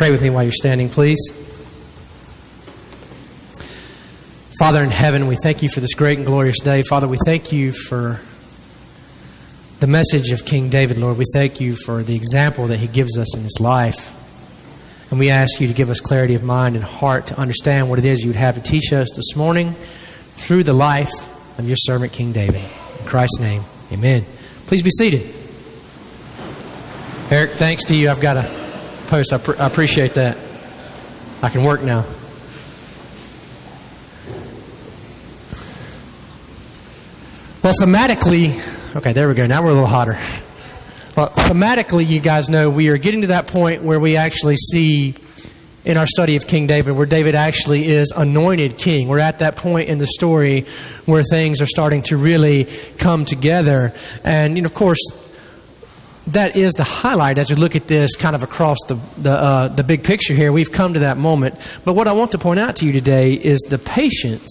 Pray with me while you're standing, please. Father in heaven, we thank you for this great and glorious day. Father, we thank you for the message of King David, Lord. We thank you for the example that he gives us in his life. And we ask you to give us clarity of mind and heart to understand what it is you would have to teach us this morning through the life of your servant, King David. In Christ's name, amen. Please be seated. Eric, thanks to you. I've got a post. I appreciate that. I can work now. Well, thematically, okay, there we go. Now we're a little hotter. Well, thematically, you guys know we are getting to that point where we actually see in our study of King David where David actually is anointed king. We're at that point in the story where things are starting to really come together. And, of course, that is the highlight as we look at this kind of across the big picture here. We've come to that moment. But what I want to point out to you today is the patience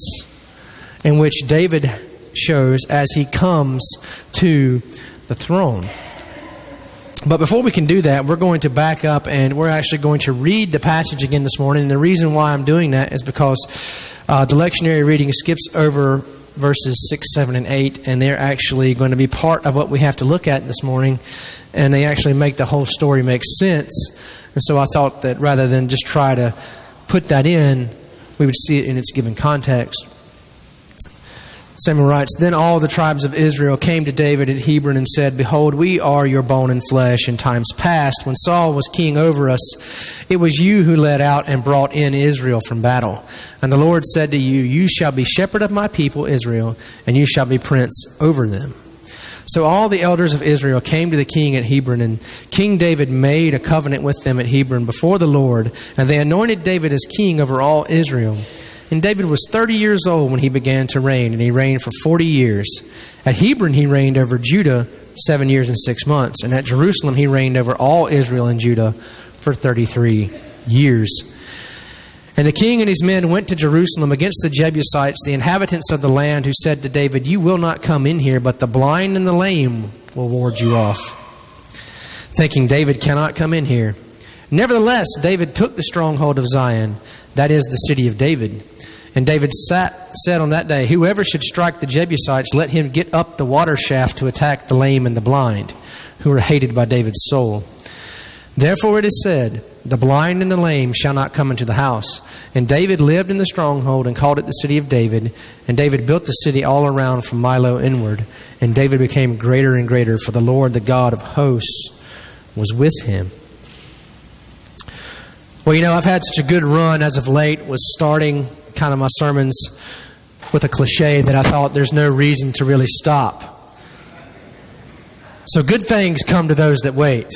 in which David shows as he comes to the throne. But before we can do that, we're going to back up and we're actually going to read the passage again this morning. And the reason why I'm doing that is because the lectionary reading skips over verses 6, 7, and 8, and they're actually going to be part of what we have to look at this morning, and they actually make the whole story make sense. And so I thought that rather than just try to put that in, we would see it in its given context. Samuel writes, "Then all the tribes of Israel came to David at Hebron and said, 'Behold, we are your bone and flesh. In times past, when Saul was king over us, it was you who led out and brought in Israel from battle. And the Lord said to you, you shall be shepherd of my people Israel, and you shall be prince over them.' So all the elders of Israel came to the king at Hebron, and King David made a covenant with them at Hebron before the Lord, and they anointed David as king over all Israel. And David was 30 years old when he began to reign, and he reigned for 40 years. At Hebron he reigned over Judah 7 years and 6 months, and at Jerusalem he reigned over all Israel and Judah for 33 years. And the king and his men went to Jerusalem against the Jebusites, the inhabitants of the land, who said to David, 'You will not come in here, but the blind and the lame will ward you off,' thinking David cannot come in here. Nevertheless, David took the stronghold of Zion, that is the city of David. And David said on that day, 'Whoever should strike the Jebusites, let him get up the water shaft to attack the lame and the blind, who are hated by David's soul.' Therefore it is said, 'The blind and the lame shall not come into the house.' And David lived in the stronghold and called it the city of David. And David built the city all around from Milo inward. And David became greater and greater, for the Lord, the God of hosts, was with him." Well, I've had such a good run as of late, was starting kind of my sermons with a cliche that I thought there's no reason to really stop. So good things come to those that wait.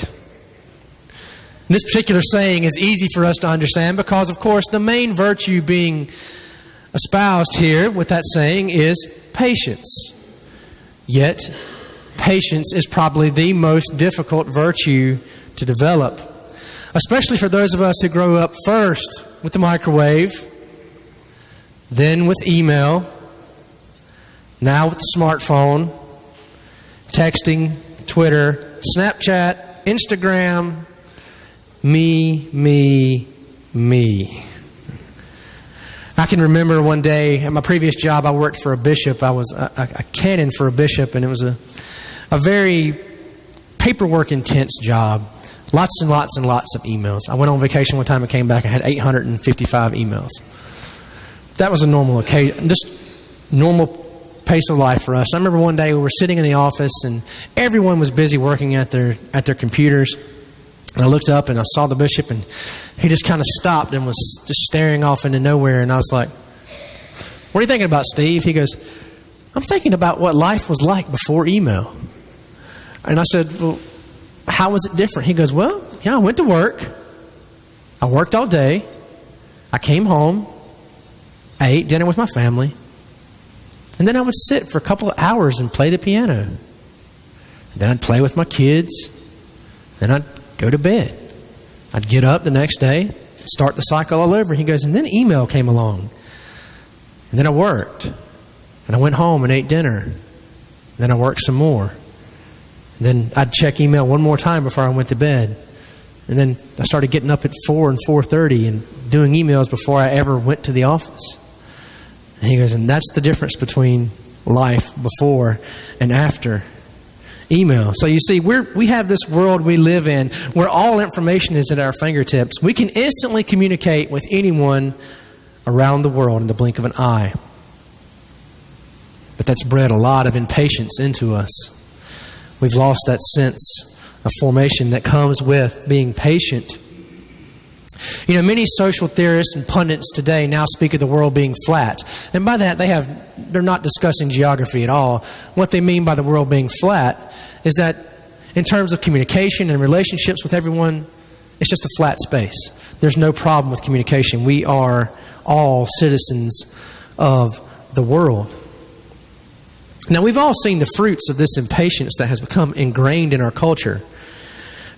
And this particular saying is easy for us to understand because, of course, the main virtue being espoused here with that saying is patience. Yet, patience is probably the most difficult virtue to develop, especially for those of us who grow up first with the microwave, then with email, now with the smartphone, texting, Twitter, Snapchat, Instagram, me. I can remember one day at my previous job, I worked for a bishop. I was a canon for a bishop, and it was a very paperwork intense job. Lots and lots and lots of emails. I went on vacation one time and came back. I had 855 emails. That was a normal occasion, just normal pace of life for us. I remember one day we were sitting in the office and everyone was busy working at their computers. And I looked up and I saw the bishop, and he just kind of stopped and was just staring off into nowhere. And I was like, "What are you thinking about, Steve?" He goes, "I'm thinking about what life was like before email." And I said, "Well, how was it different?" He goes, "Well, I went to work. I worked all day. I came home. I ate dinner with my family. And then I would sit for a couple of hours and play the piano. And then I'd play with my kids. Then I'd go to bed. I'd get up the next day, start the cycle all over." He goes, "And then email came along. And then I worked. And I went home and ate dinner. And then I worked some more. And then I'd check email one more time before I went to bed. And then I started getting up at 4 and 4:30 and doing emails before I ever went to the office. And he goes, and that's the difference between life before and after email. So you see, we have this world we live in where all information is at our fingertips. We can instantly communicate with anyone around the world in the blink of an eye. But that's bred a lot of impatience into us. We've lost that sense of formation that comes with being patient. You know, many social theorists and pundits today now speak of the world being flat. And by that, they're not discussing geography at all. What they mean by the world being flat is that in terms of communication and relationships with everyone, it's just a flat space. There's no problem with communication. We are all citizens of the world. Now, we've all seen the fruits of this impatience that has become ingrained in our culture.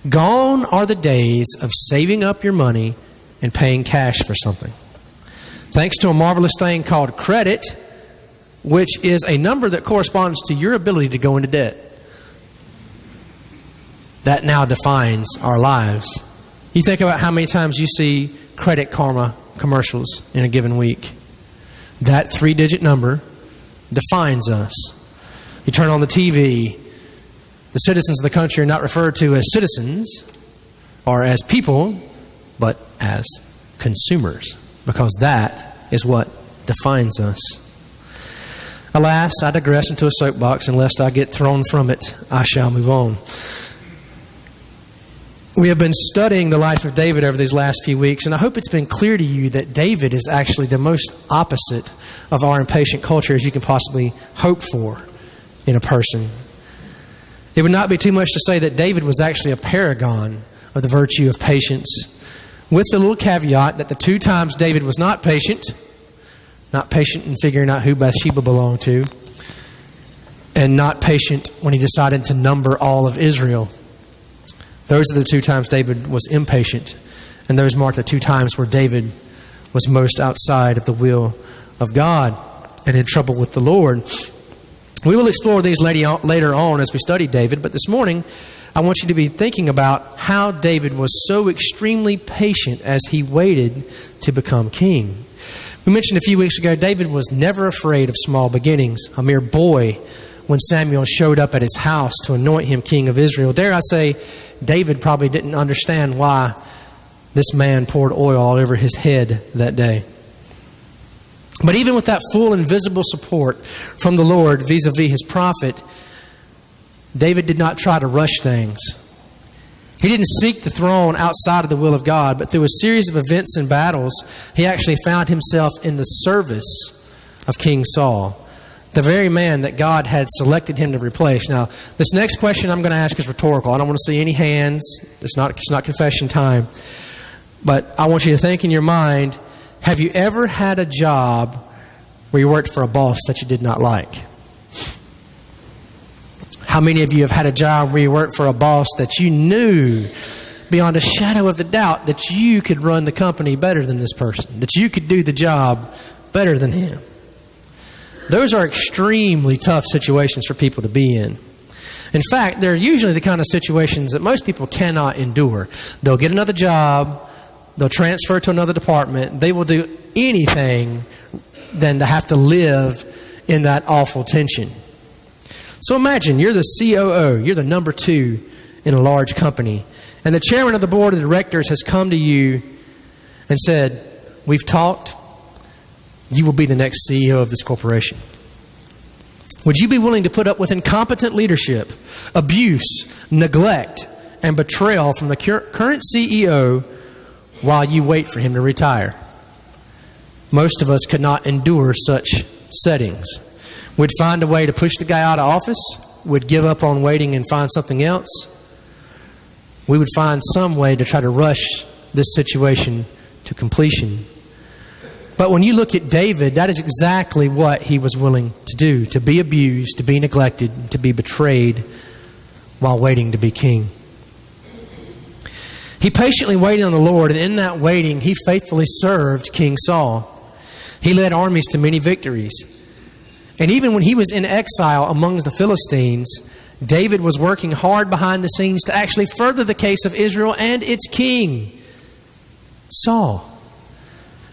Gone are the days of saving up your money and paying cash for something. Thanks to a marvelous thing called credit, which is a number that corresponds to your ability to go into debt. That now defines our lives. You think about how many times you see Credit Karma commercials in a given week. That 3-digit number defines us. You turn on the TV, the citizens of the country are not referred to as citizens or as people, but as consumers, because that is what defines us. Alas, I digress into a soapbox, and lest I get thrown from it, I shall move on. We have been studying the life of David over these last few weeks, and I hope it's been clear to you that David is actually the most opposite of our impatient culture as you can possibly hope for in a person. It would not be too much to say that David was actually a paragon of the virtue of patience, with the little caveat that the 2 times David was not patient in figuring out who Bathsheba belonged to, and not patient when he decided to number all of Israel. Those are the 2 times David was impatient, and those mark the 2 times where David was most outside of the will of God and in trouble with the Lord. We will explore these later on as we study David, but this morning I want you to be thinking about how David was so extremely patient as he waited to become king. We mentioned a few weeks ago, David was never afraid of small beginnings. A mere boy when Samuel showed up at his house to anoint him king of Israel. Dare I say, David probably didn't understand why this man poured oil all over his head that day. But even with that full and visible support from the Lord vis-a-vis his prophet, David did not try to rush things. He didn't seek the throne outside of the will of God, but through a series of events and battles, he actually found himself in the service of King Saul, the very man that God had selected him to replace. Now, this next question I'm going to ask is rhetorical. I don't want to see any hands. It's not confession time. But I want you to think in your mind, have you ever had a job where you worked for a boss that you did not like? How many of you have had a job where you worked for a boss that you knew beyond a shadow of the doubt that you could run the company better than this person, that you could do the job better than him? Those are extremely tough situations for people to be in. In fact, they're usually the kind of situations that most people cannot endure. They'll get another job, they'll transfer to another department, they will do anything than to have to live in that awful tension. So imagine you're the COO, you're the number 2 in a large company, and the chairman of the board of directors has come to you and said, "We've talked, you will be the next CEO of this corporation." Would you be willing to put up with incompetent leadership, abuse, neglect, and betrayal from the current CEO while you wait for him to retire? Most of us could not endure such settings. We'd find a way to push the guy out of office. We'd give up on waiting and find something else. We would find some way to try to rush this situation to completion. But when you look at David, that is exactly what he was willing to do, to be abused, to be neglected, to be betrayed while waiting to be king. He patiently waited on the Lord, and in that waiting, he faithfully served King Saul. He led armies to many victories. And even when he was in exile among the Philistines, David was working hard behind the scenes to actually further the case of Israel and its king, Saul.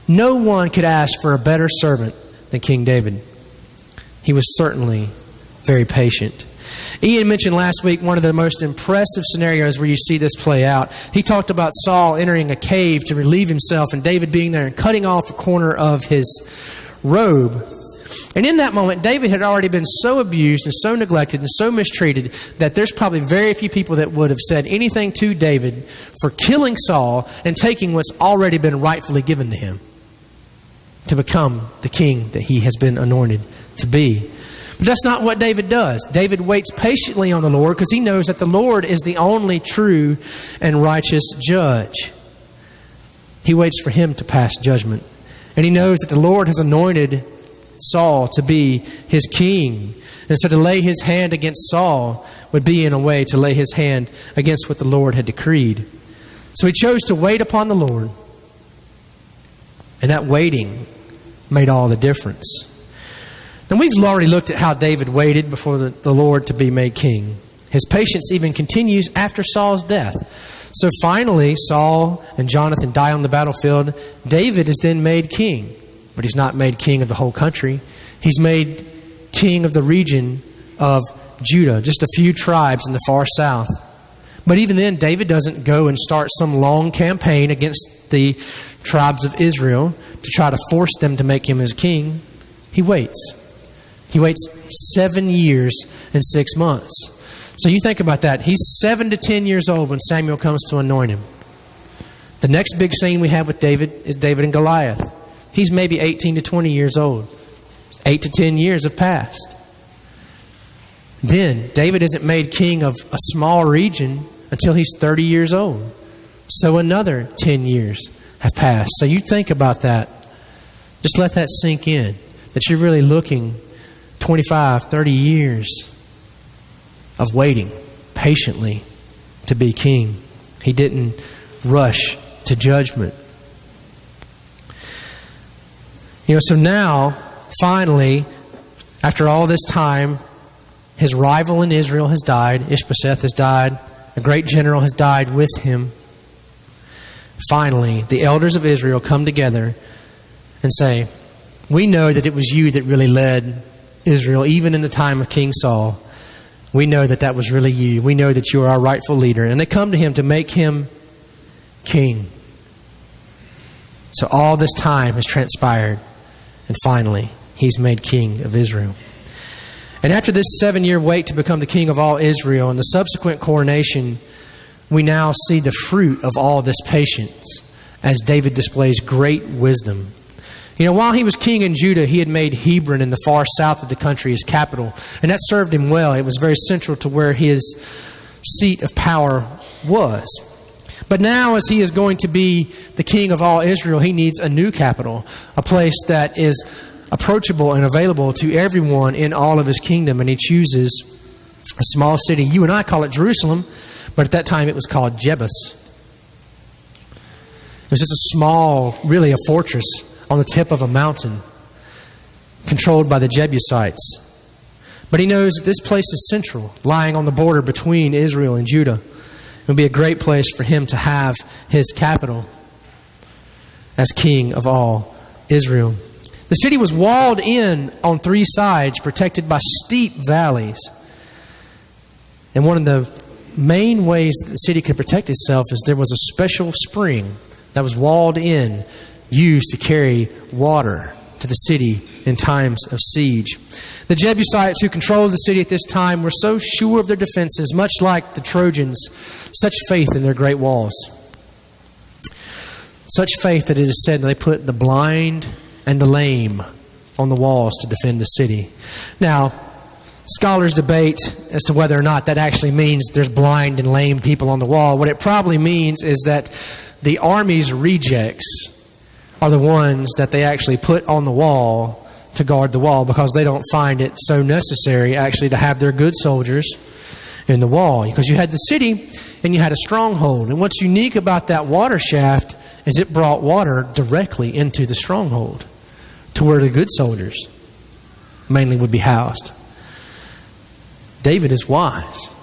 No one could ask for a better servant than King David. He was certainly very patient. Ian mentioned last week one of the most impressive scenarios where you see this play out. He talked about Saul entering a cave to relieve himself and David being there and cutting off a corner of his robe. And in that moment, David had already been so abused and so neglected and so mistreated that there's probably very few people that would have said anything to David for killing Saul and taking what's already been rightfully given to him to become the king that he has been anointed to be. But that's not what David does. David waits patiently on the Lord because he knows that the Lord is the only true and righteous judge. He waits for him to pass judgment. And he knows that the Lord has anointed Saul to be his king. And so to lay his hand against Saul would be in a way to lay his hand against what the Lord had decreed. So he chose to wait upon the Lord. And that waiting made all the difference. And we've already looked at how David waited before the Lord to be made king. His patience even continues after Saul's death. So finally, Saul and Jonathan die on the battlefield. David is then made king. But he's not made king of the whole country. He's made king of the region of Judah, just a few tribes in the far south. But even then, David doesn't go and start some long campaign against the tribes of Israel to try to force them to make him his king. He waits. He waits 7 years and 6 months. So you think about that. He's 7 to 10 years old when Samuel comes to anoint him. The next big scene we have with David is David and Goliath. He's maybe 18 to 20 years old. 8 to 10 years have passed. Then David isn't made king of a small region until he's 30 years old. So another 10 years have passed. So you think about that. Just let that sink in. That you're really looking 25, 30 years of waiting patiently to be king. He didn't rush to judgment. So now, finally, after all this time, his rival in Israel has died. Ishbosheth has died. A great general has died with him. Finally, the elders of Israel come together and say, we know that it was you that really led Israel, even in the time of King Saul. We know that that was really you. We know that you are our rightful leader. And they come to him to make him king. So all this time has transpired. And finally, he's made king of Israel. And after this 7-year wait to become the king of all Israel and the subsequent coronation, we now see the fruit of all this patience as David displays great wisdom. While he was king in Judah, he had made Hebron in the far south of the country his capital. And that served him well. It was very central to where his seat of power was. But now, as he is going to be the king of all Israel, he needs a new capital, a place that is approachable and available to everyone in all of his kingdom. And he chooses a small city. You and I call it Jerusalem, but at that time it was called Jebus. It was just a small, really a fortress on the tip of a mountain, controlled by the Jebusites. But he knows that this place is central, lying on the border between Israel and Judah. It would be a great place for him to have his capital as king of all Israel. The city was walled in on 3 sides, protected by steep valleys. And one of the main ways that the city could protect itself is there was a special spring that was walled in, used to carry water to the city in times of siege. The Jebusites who controlled the city at this time were so sure of their defenses, much like the Trojans, such faith in their great walls. Such faith that it is said they put the blind and the lame on the walls to defend the city. Now, scholars debate as to whether or not that actually means there's blind and lame people on the wall. What it probably means is that the army's rejects are the ones that they actually put on the wall to guard the wall, because they don't find it so necessary actually to have their good soldiers in the wall. Because you had the city and you had a stronghold. And what's unique about that water shaft is it brought water directly into the stronghold to where the good soldiers mainly would be housed. David is wise.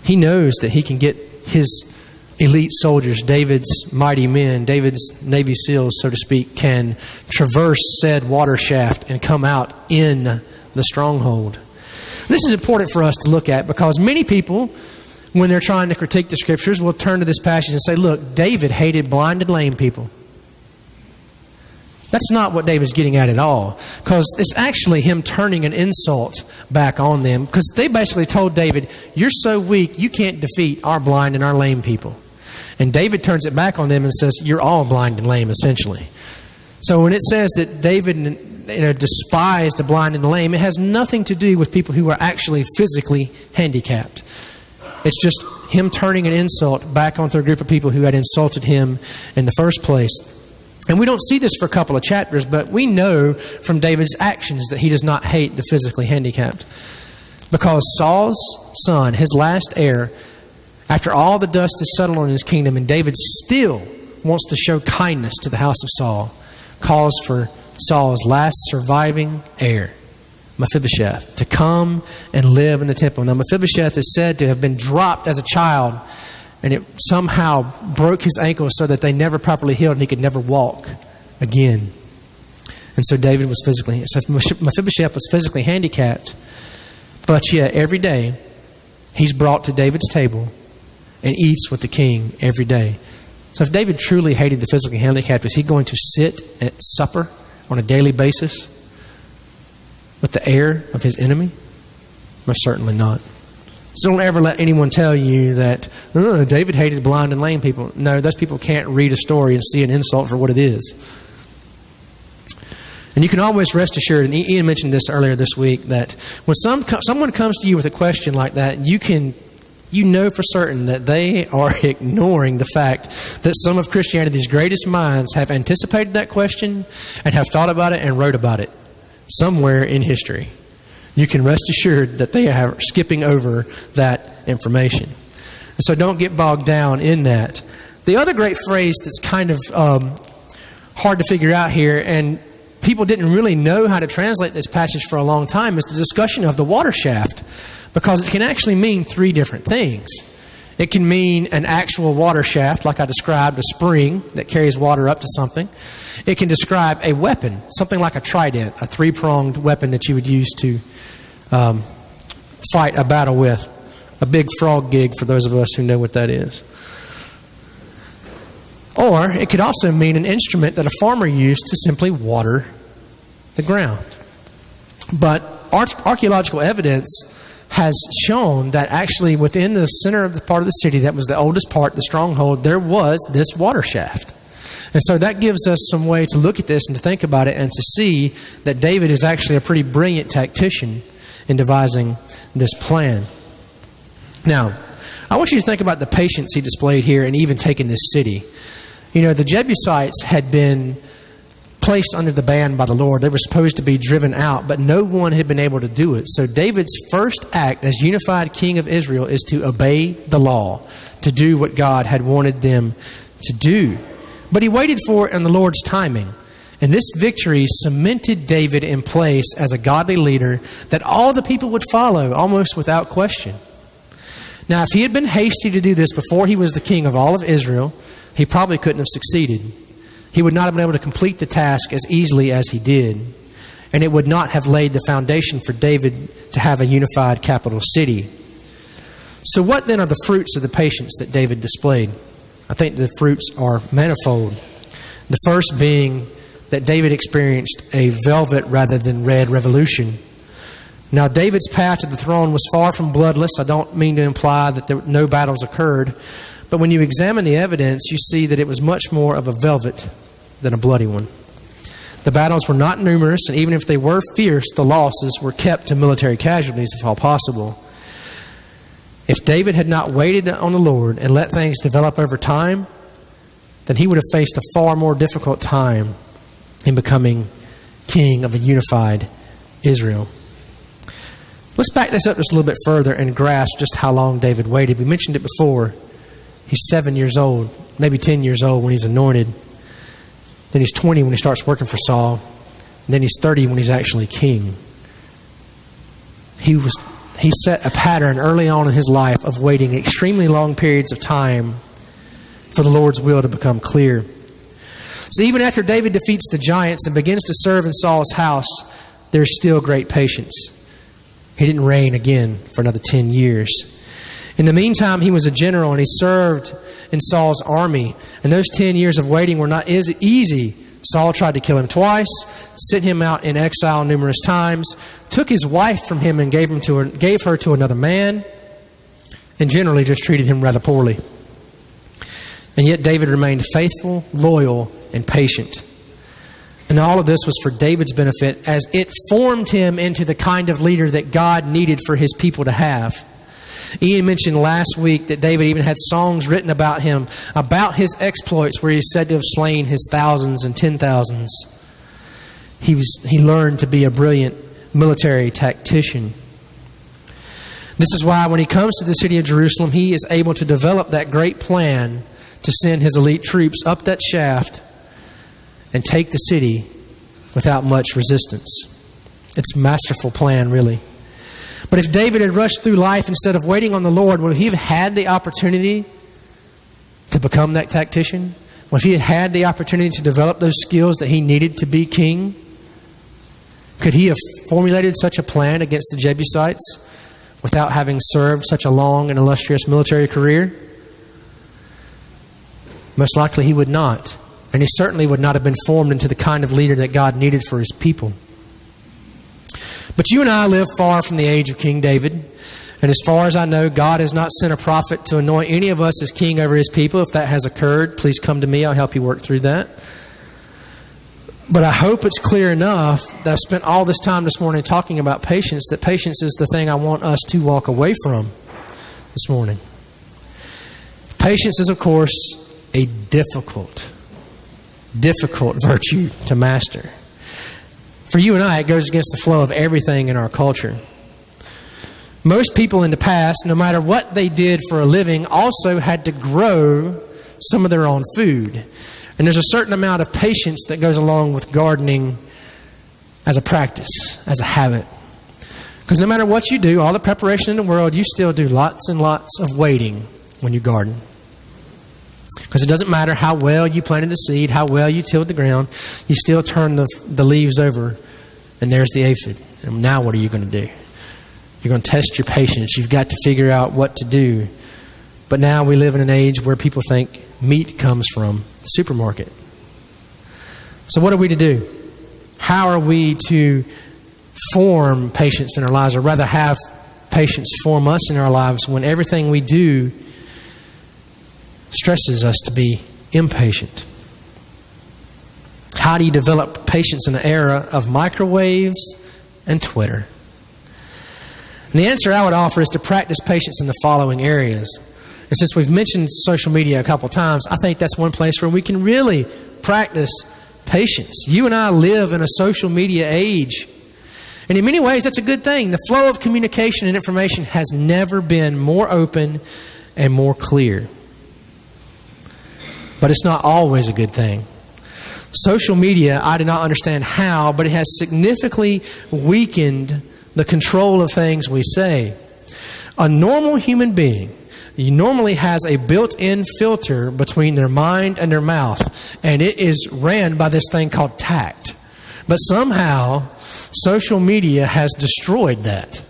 He knows that he can get his elite soldiers, David's mighty men, David's Navy SEALs, so to speak, can traverse said water shaft and come out in the stronghold. This is important for us to look at because many people, when they're trying to critique the Scriptures, will turn to this passage and say, look, David hated blind and lame people. That's not what David's getting at all, because it's actually him turning an insult back on them, because they basically told David, you're so weak, you can't defeat our blind and our lame people. And David turns it back on them and says, you're all blind and lame, essentially. So when it says that David despised the blind and the lame, it has nothing to do with people who are actually physically handicapped. It's just him turning an insult back onto a group of people who had insulted him in the first place. And we don't see this for a couple of chapters, but we know from David's actions that he does not hate the physically handicapped. Because Saul's son, his last heir, after all the dust is settled on his kingdom, and David still wants to show kindness to the house of Saul, calls for Saul's last surviving heir, Mephibosheth, to come and live in the temple. Now, Mephibosheth is said to have been dropped as a child, and it somehow broke his ankles so that they never properly healed and he could never walk again. And so Mephibosheth was physically handicapped. But yet, every day, he's brought to David's table and eats with the king every day. So if David truly hated the physically handicapped, is he going to sit at supper on a daily basis with the heir of his enemy? Most certainly not. So don't ever let anyone tell you that David hated blind and lame people. No, those people can't read a story and see an insult for what it is. And you can always rest assured, and Ian mentioned this earlier this week, that when someone comes to you with a question like that, you know for certain that they are ignoring the fact that some of Christianity's greatest minds have anticipated that question and have thought about it and wrote about it somewhere in history. You can rest assured that they are skipping over that information. And so don't get bogged down in that. The other great phrase that's kind of hard to figure out here, and people didn't really know how to translate this passage for a long time, is the discussion of the water shaft, because it can actually mean three different things. It can mean an actual water shaft, like I described, a spring that carries water up to something. It can describe a weapon, something like a trident, a three-pronged weapon that you would use to fight a battle with. A big frog gig for those of us who know what that is. Or it could also mean an instrument that a farmer used to simply water the ground. But archaeological evidence has shown that actually within the center of the part of the city that was the oldest part, the stronghold, there was this water shaft. And so that gives us some way to look at this and to think about it and to see that David is actually a pretty brilliant tactician in devising this plan. Now, I want you to think about the patience he displayed here and even taking this city. You know, the Jebusites had been placed under the ban by the Lord. They were supposed to be driven out, but no one had been able to do it. So David's first act as unified king of Israel is to obey the law, to do what God had wanted them to do. But he waited for it in the Lord's timing. And this victory cemented David in place as a godly leader that all the people would follow almost without question. Now, if he had been hasty to do this before he was the king of all of Israel, he probably couldn't have succeeded. He would not have been able to complete the task as easily as he did. And it would not have laid the foundation for David to have a unified capital city. So what then are the fruits of the patience that David displayed? I think the fruits are manifold. The first being that David experienced a velvet rather than red revolution. Now, David's path to the throne was far from bloodless. I don't mean to imply that no battles occurred. But when you examine the evidence, you see that it was much more of a velvet than a bloody one. The battles were not numerous, and even if they were fierce, the losses were kept to military casualties, if all possible. If David had not waited on the Lord and let things develop over time, then he would have faced a far more difficult time in becoming king of a unified Israel. Let's back this up just a little bit further and grasp just how long David waited. We mentioned it before. He's 7 years old, maybe 10 years old when he's anointed. Then he's 20 when he starts working for Saul. And then he's 30 when he's actually king. He he set a pattern early on in his life of waiting extremely long periods of time for the Lord's will to become clear. So even after David defeats the giants and begins to serve in Saul's house, there's still great patience. He didn't reign again for another 10 years. In the meantime, he was a general and he served in Saul's army. And those 10 years of waiting were not easy. Saul tried to kill him twice, sent him out in exile numerous times, took his wife from him and gave her to another man, and generally just treated him rather poorly. And yet David remained faithful, loyal, and patient. And all of this was for David's benefit, as it formed him into the kind of leader that God needed for his people to have. Ian mentioned last week that David even had songs written about him, about his exploits, where he's said to have slain his thousands and 10,000s. He learned to be a brilliant military tactician. This is why when he comes to the city of Jerusalem, he is able to develop that great plan to send his elite troops up that shaft and take the city without much resistance. It's a masterful plan, really. But if David had rushed through life instead of waiting on the Lord, would he have had the opportunity to become that tactician? Would he have had the opportunity to develop those skills that he needed to be king? Could he have formulated such a plan against the Jebusites without having served such a long and illustrious military career? Most likely he would not. And he certainly would not have been formed into the kind of leader that God needed for his people. But you and I live far from the age of King David. And as far as I know, God has not sent a prophet to anoint any of us as king over his people. If that has occurred, please come to me. I'll help you work through that. But I hope it's clear enough that I've spent all this time this morning talking about patience, that patience is the thing I want us to walk away from this morning. Patience is, of course, a difficult virtue to master. For you and I, it goes against the flow of everything in our culture. Most people in the past, no matter what they did for a living, also had to grow some of their own food. And there's a certain amount of patience that goes along with gardening as a practice, as a habit. Because no matter what you do, all the preparation in the world, you still do lots and lots of waiting when you garden. Because it doesn't matter how well you planted the seed, how well you tilled the ground, you still turn the leaves over, and there's the aphid. And now what are you going to do? You're going to test your patience. You've got to figure out what to do. But now we live in an age where people think meat comes from the supermarket. So what are we to do? How are we to form patience in our lives, or rather have patience form us in our lives when everything we do stresses us to be impatient? How do you develop patience in the era of microwaves and Twitter? And the answer I would offer is to practice patience in the following areas. And since we've mentioned social media a couple times, I think that's one place where we can really practice patience. You and I live in a social media age. And in many ways, that's a good thing. The flow of communication and information has never been more open and more clear. But it's not always a good thing. Social media, I do not understand how, but it has significantly weakened the control of things we say. A normal human being normally has a built-in filter between their mind and their mouth, and it is ran by this thing called tact. But somehow, social media has destroyed that.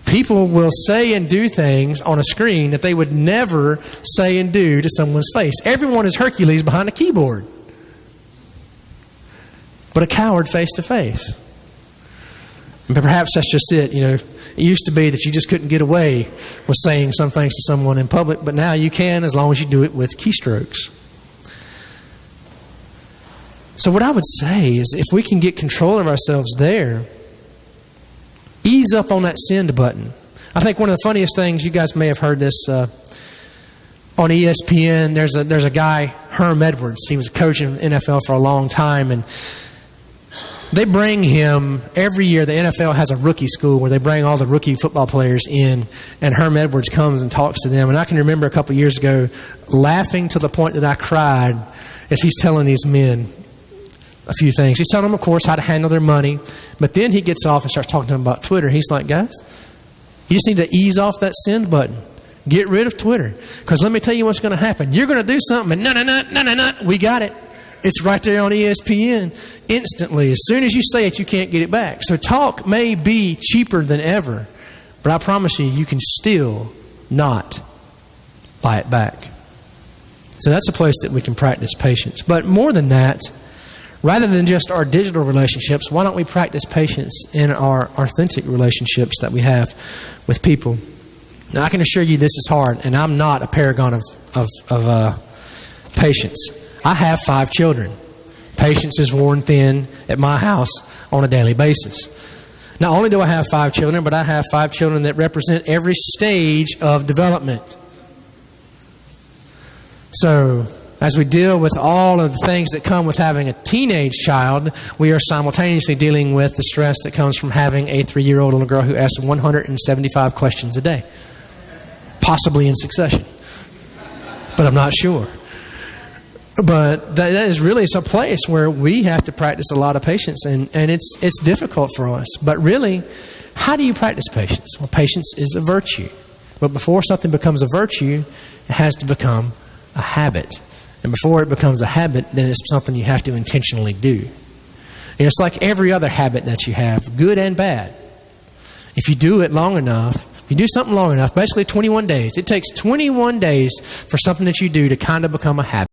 People will say and do things on a screen that they would never say and do to someone's face. Everyone is Hercules behind a keyboard, but a coward face to face. But perhaps that's just it. You know, it used to be that you just couldn't get away with saying some things to someone in public, but now you can, as long as you do it with keystrokes. So what I would say is, if we can get control of ourselves there, ease up on that send button. I think one of the funniest things, you guys may have heard this on ESPN. There's a guy, Herm Edwards. He was a coach in NFL for a long time, and they bring him every year. The NFL has a rookie school where they bring all the rookie football players in, and Herm Edwards comes and talks to them. And I can remember a couple years ago laughing to the point that I cried as he's telling these men a few things. He's telling them, of course, how to handle their money. But then he gets off and starts talking to them about Twitter. He's like, guys, You just need to ease off that send button. Get rid of Twitter. Because let me tell you what's going to happen. You're going to do something and we got it. It's right there on ESPN instantly. As soon as you say it, you can't get it back. So talk may be cheaper than ever, but I promise you can still not buy it back. So that's a place that we can practice patience. But more than that, rather than just our digital relationships, why don't we practice patience in our authentic relationships that we have with people? Now, I can assure you this is hard, and I'm not a paragon of patience. I have 5 children. Patience is worn thin at my house on a daily basis. Not only do I have 5 children, but I have 5 children that represent every stage of development. So, as we deal with all of the things that come with having a teenage child, we are simultaneously dealing with the stress that comes from having a 3-year-old little girl who asks 175 questions a day. Possibly in succession. But I'm not sure. But that is really some place where we have to practice a lot of patience, and it's difficult for us. But really, how do you practice patience? Well, patience is a virtue. But before something becomes a virtue, it has to become a habit. And before it becomes a habit, then it's something you have to intentionally do. And it's like every other habit that you have, good and bad. If you do it long enough, if you do something long enough, basically 21 days. It takes 21 days for something that you do to kind of become a habit.